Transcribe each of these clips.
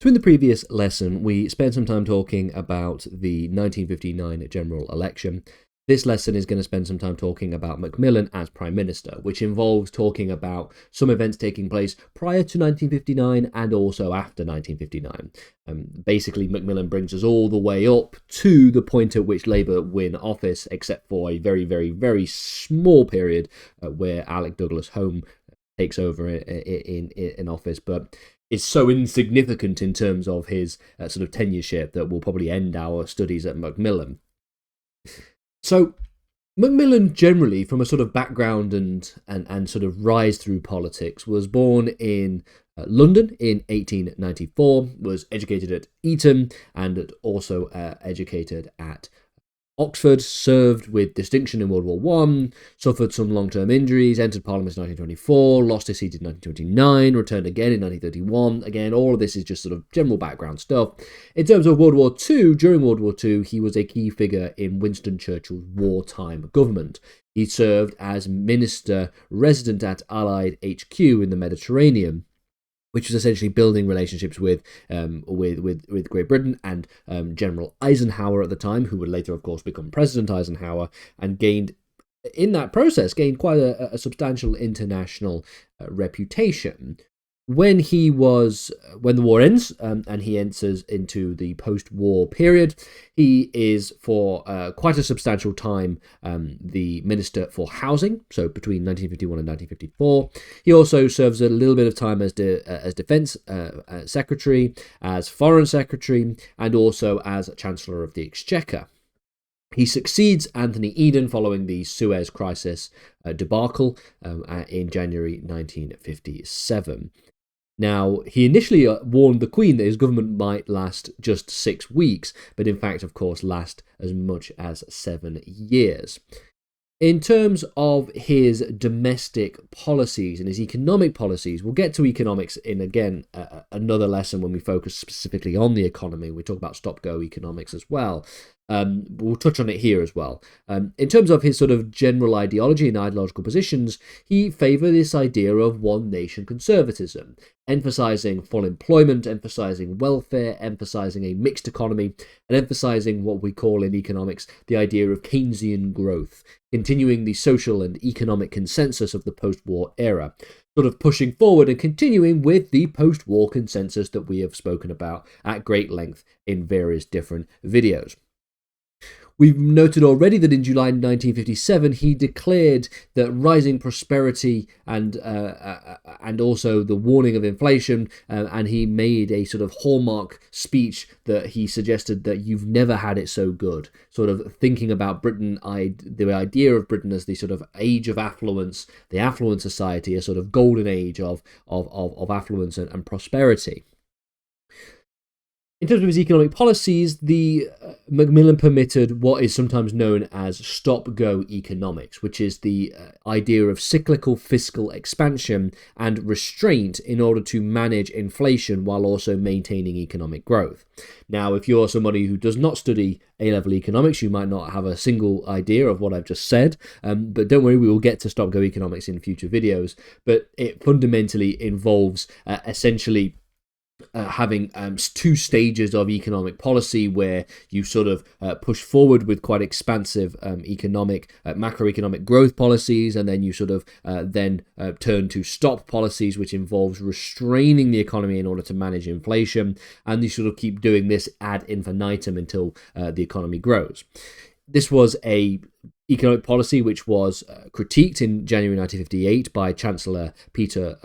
So in the previous lesson, we spent some time talking about the 1959 general election. This lesson is going to spend some time talking about Macmillan as Prime Minister, which involves talking about some events taking place prior to 1959 and also after 1959. Basically, Macmillan brings us all the way up to the point at which Labour win office, except for a very, very, very small period where Alec Douglas Home takes over in office, but is so insignificant in terms of his sort of tenureship that we'll probably end our studies at Macmillan. So Macmillan generally, from a sort of background and sort of rise through politics, was born in London in 1894, was educated at Eton and also educated at Oxford, served with distinction in World War I, suffered some long-term injuries, entered Parliament in 1924, lost his seat in 1929, returned again in 1931. Again, all of this is just sort of general background stuff. In terms of World War II, during World War II, he was a key figure in Winston Churchill's wartime government. He served as minister resident at Allied HQ in the Mediterranean, which was essentially building relationships with Great Britain and General Eisenhower at the time, who would later, of course, become President Eisenhower, and gained quite a substantial international reputation. When the war ends and he enters into the post-war period, he is for quite a substantial time the Minister for Housing, so between 1951 and 1954. He also serves a little bit of time as Defence Secretary, as Foreign Secretary, and also as Chancellor of the Exchequer. He succeeds Anthony Eden following the Suez Crisis debacle in January 1957. Now, he initially warned the Queen that his government might last just 6 weeks, but in fact, of course, last as much as 7 years. In terms of his domestic policies and his economic policies, we'll get to economics in, again, another lesson when we focus specifically on the economy. We talk about stop-go economics as well. We'll touch on it here as well. In terms of his sort of general ideology and ideological positions, he favoured this idea of one nation conservatism, emphasising full employment, emphasising welfare, emphasising a mixed economy, and emphasising what we call in economics the idea of Keynesian growth, continuing the social and economic consensus of the post-war era, sort of pushing forward and continuing with the post-war consensus that we have spoken about at great length in various different videos. We've noted already that in July 1957 he declared that rising prosperity and also the warning of inflation, and he made a sort of hallmark speech that he suggested that you've never had it so good, sort of thinking about Britain, the idea of Britain as the sort of age of affluence, the affluent society, a sort of golden age of affluence and prosperity. In terms of his economic policies, the Macmillan permitted what is sometimes known as stop-go economics, which is the idea of cyclical fiscal expansion and restraint in order to manage inflation while also maintaining economic growth. Now, if you're somebody who does not study A-level economics, you might not have a single idea of what I've just said, but don't worry, we will get to stop-go economics in future videos, but it fundamentally involves essentially having two stages of economic policy where you sort of push forward with quite expansive macroeconomic growth policies, and then you sort of then turn to stop policies, which involves restraining the economy in order to manage inflation, and you sort of keep doing this ad infinitum until the economy grows. This was a economic policy which was critiqued in January 1958 by Chancellor Peter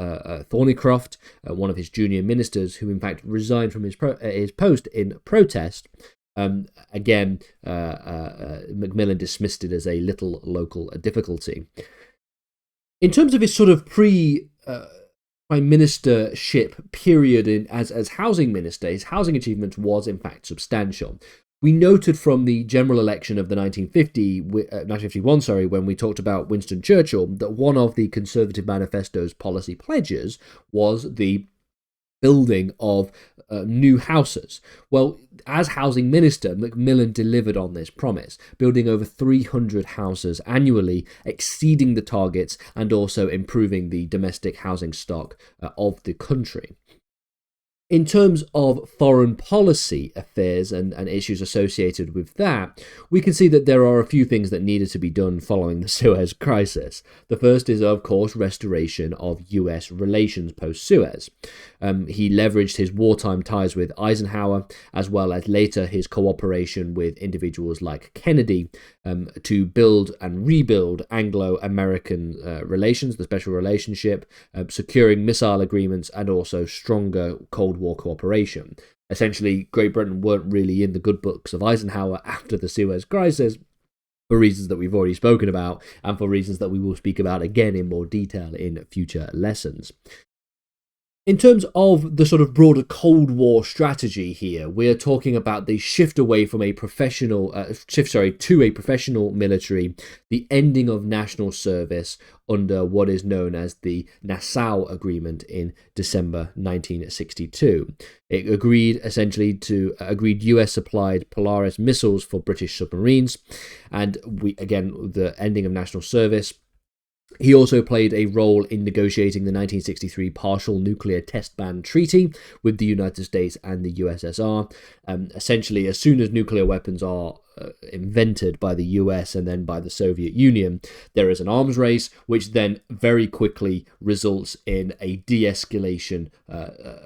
Thornycroft, one of his junior ministers, who in fact resigned from his post in protest. Macmillan dismissed it as a little local difficulty. In terms of his sort of prime ministership period as housing minister, his housing achievement was in fact substantial. We noted from the general election of the 1951, when we talked about Winston Churchill, that one of the Conservative Manifesto's policy pledges was the building of new houses. Well, as housing minister, Macmillan delivered on this promise, building over 300 houses annually, exceeding the targets and also improving the domestic housing stock of the country. In terms of foreign policy affairs and issues associated with that, we can see that there are a few things that needed to be done following the Suez Crisis. The first is, of course, restoration of US relations post-Suez. He leveraged his wartime ties with Eisenhower, as well as later his cooperation with individuals like Kennedy, to build and rebuild Anglo-American relations, the special relationship, securing missile agreements, and also stronger Cold War cooperation. Essentially, Great Britain weren't really in the good books of Eisenhower after the Suez Crisis, for reasons that we've already spoken about, and for reasons that we will speak about again in more detail in future lessons. In terms of the sort of broader Cold War strategy here, we're talking about the shift away from a professional, to a professional military, the ending of national service under what is known as the Nassau Agreement in December 1962. It agreed US supplied Polaris missiles for British submarines, and the ending of national service. He also played a role in negotiating the 1963 Partial Nuclear Test Ban Treaty with the United States and the USSR. Essentially, as soon as nuclear weapons are invented by the US and then by the Soviet Union, there is an arms race, which then very quickly results in a de-escalation,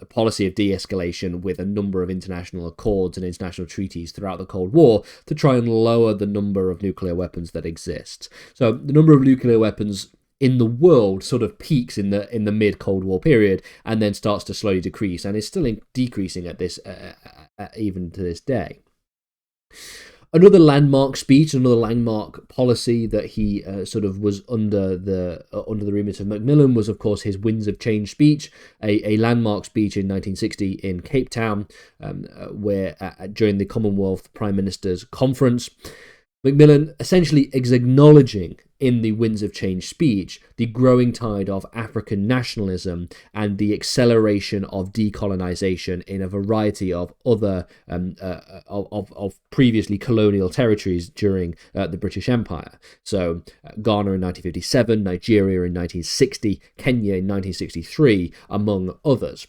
policy of de-escalation with a number of international accords and international treaties throughout the Cold War to try and lower the number of nuclear weapons that exist. So the number of nuclear weapons in the world sort of peaks in the mid-Cold War period and then starts to slowly decrease, and is still decreasing at this even to this day. Another landmark speech, another landmark policy that he sort of was under the remit of Macmillan was, of course, his Winds of Change speech, a landmark speech in 1960 in Cape Town, where during the Commonwealth Prime Minister's Conference, Macmillan essentially is acknowledging in the Winds of Change speech the growing tide of African nationalism and the acceleration of decolonisation in a variety of other of previously colonial territories during the British Empire. So Ghana in 1957, Nigeria in 1960, Kenya in 1963, among others.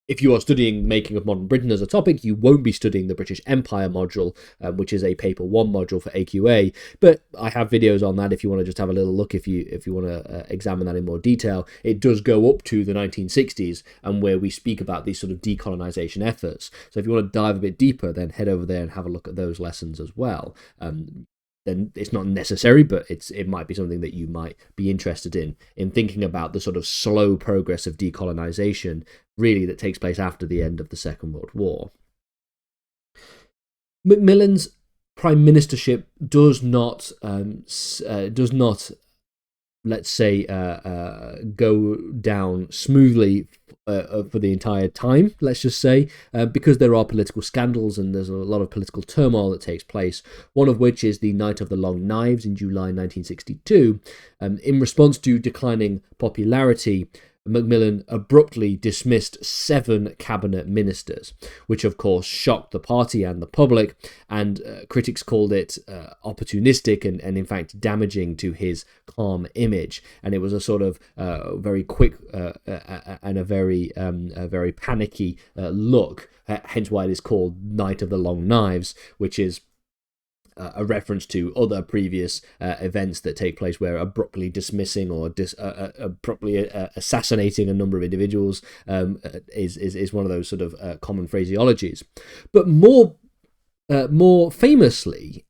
If you are studying Making of Modern Britain as a topic, you won't be studying the British Empire module, which is a paper 1 module for AQA, but I have videos on that if you want to just have a little look, if you want to examine that in more detail. It does go up to the 1960s, and where we speak about these sort of decolonisation efforts. So if you want to dive a bit deeper, then head over there and have a look at those lessons as well. Then it's not necessary, but it might be something that you might be interested in thinking about the sort of slow progress of decolonisation, really, that takes place after the end of the Second World War. Macmillan's prime ministership does not, let's say, go down smoothly for the entire time, let's just say, because there are political scandals and there's a lot of political turmoil that takes place, one of which is the Night of the Long Knives in July 1962. In response to declining popularity, Macmillan abruptly dismissed 7 cabinet ministers, which of course shocked the party and the public, and critics called it opportunistic and in fact damaging to his calm image. And it was a sort of very quick and a very panicky look, hence why it is called Night of the Long Knives, which is a reference to other previous events that take place where abruptly dismissing or abruptly assassinating a number of individuals is one of those sort of common phraseologies. But more famously,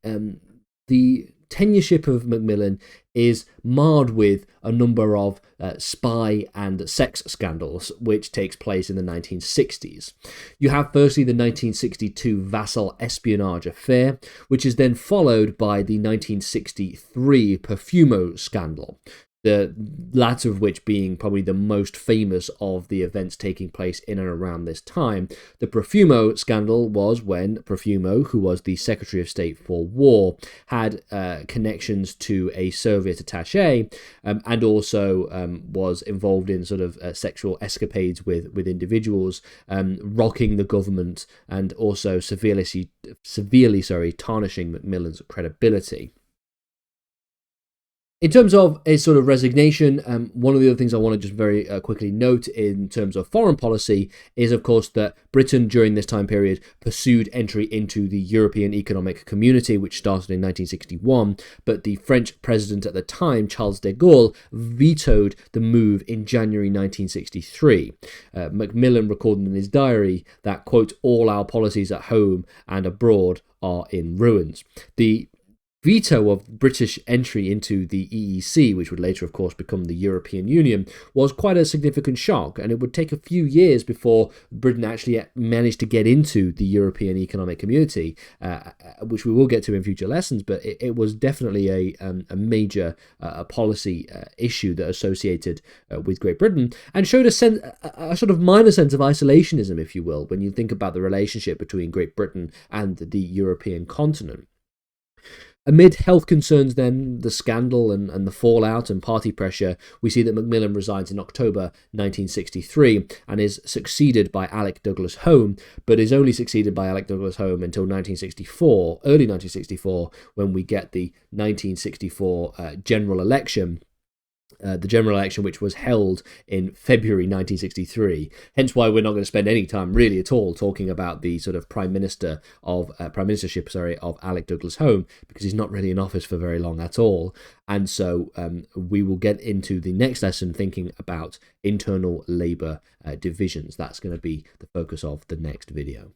the tenureship of Macmillan is marred with a number of spy and sex scandals, which takes place in the 1960s. You have firstly the 1962 Vassal espionage affair, which is then followed by the 1963 Perfumo scandal, the latter of which being probably the most famous of the events taking place in and around this time. The Perfumo scandal was when Perfumo, who was the Secretary of State for War, had connections to a Soviet attaché, and also was involved in sort of sexual escapades with individuals, rocking the government and also severely tarnishing Macmillan's credibility. In terms of a sort of resignation, one of the other things I want to just very quickly note in terms of foreign policy is, of course, that Britain during this time period pursued entry into the European Economic Community, which started in 1961, but the French president at the time, Charles de Gaulle, vetoed the move in January 1963. Macmillan recorded in his diary that, quote, all our policies at home and abroad are in ruins. The veto of British entry into the EEC, which would later, of course, become the European Union, was quite a significant shock, and it would take a few years before Britain actually managed to get into the European Economic Community, which we will get to in future lessons, but it was definitely a major policy issue that associated with Great Britain, and showed a sort of minor sense of isolationism, if you will, when you think about the relationship between Great Britain and the European continent. Amid health concerns then, the scandal and the fallout and party pressure, we see that Macmillan resigns in October 1963 and is succeeded by Alec Douglas Home, but is only succeeded by Alec Douglas Home until 1964, early 1964, when we get the 1964 general election. The general election, which was held in February 1963. Hence why we're not going to spend any time really at all talking about the sort of prime ministership of Alec Douglas Home, because he's not really in office for very long at all. And so we will get into the next lesson thinking about internal labour divisions. That's going to be the focus of the next video.